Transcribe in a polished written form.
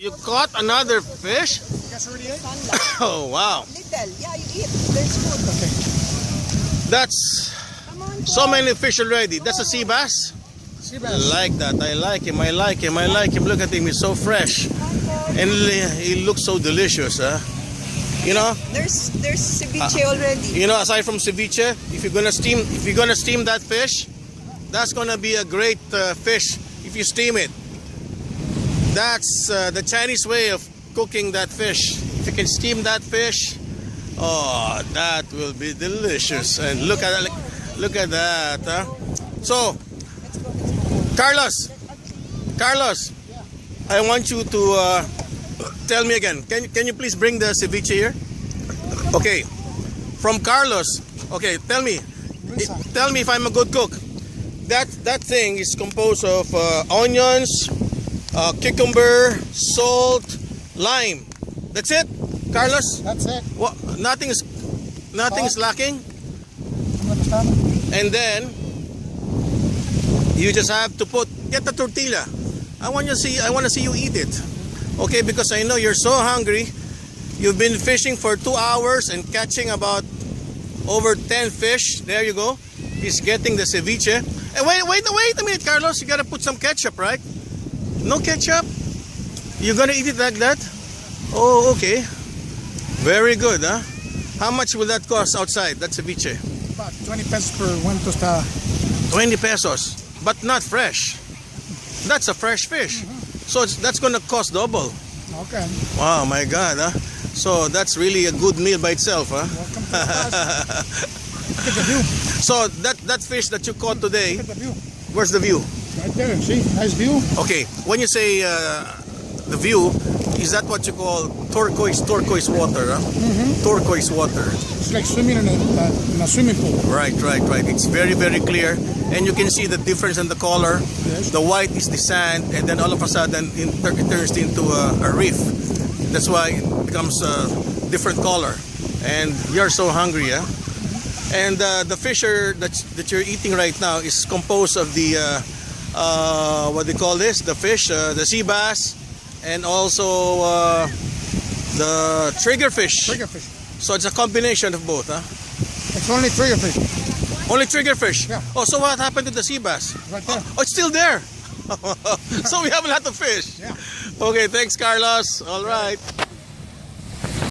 You caught another fish? Oh, wow. Little, yeah, you eat. There's food. Okay. That's Come on, so many fish already. That's a sea bass? Sea I bass. like that. I like him. I like him. I like him. Look at him. He's so fresh. And he looks so delicious, huh? You know? There's ceviche already. You know, aside from ceviche, if you're gonna steam that fish, that's gonna be a great fish if you steam it. That's the Chinese way of cooking that fish. If you can steam that fish, oh, that will be delicious. And look at that, huh? So, Carlos, I want you to tell me again. Can you please bring the ceviche here? Okay, from Carlos. Okay, tell me if I'm a good cook. That thing is composed of onions, cucumber, salt, lime. That's it, Carlos. That's it. What? Nothing's lacking. You understand? And then you just have to get the tortilla. I want to see you eat it. Okay, because I know you're so hungry. You've been fishing for 2 hours and catching about over 10 fish. There you go. He's getting the ceviche. And wait a minute, Carlos. You gotta put some ketchup, right? No ketchup? You're gonna eat it like that? Oh, okay. Very good, huh? How much will that cost outside, that ceviche? About 20 pesos per one tostada. 20 pesos, but not fresh. That's a fresh fish. So that's gonna cost double. Okay. Wow, my God, huh? So that's really a good meal by itself, huh? Welcome to the class. Look at the view. So that fish that you caught today, Look at the view. where's the view? Right there. See? Nice view. Okay, when you say the view, is that what you call turquoise water, huh? Turquoise water. It's like swimming in a swimming pool. Right. It's very, very clear. And you can see the difference in the color. Yes. The white is the sand, and then all of a sudden it turns into a reef. That's why it becomes a different color. And you're so hungry, huh? And the fish that you're eating right now is composed of the what do you call this? The fish, the sea bass, and also the triggerfish. Triggerfish. So it's a combination of both, huh? It's only triggerfish. Only triggerfish. Yeah. Oh, so what happened to the sea bass? Right there. Oh, it's still there. So we have a lot of fish. Yeah. Okay, thanks, Carlos. All right.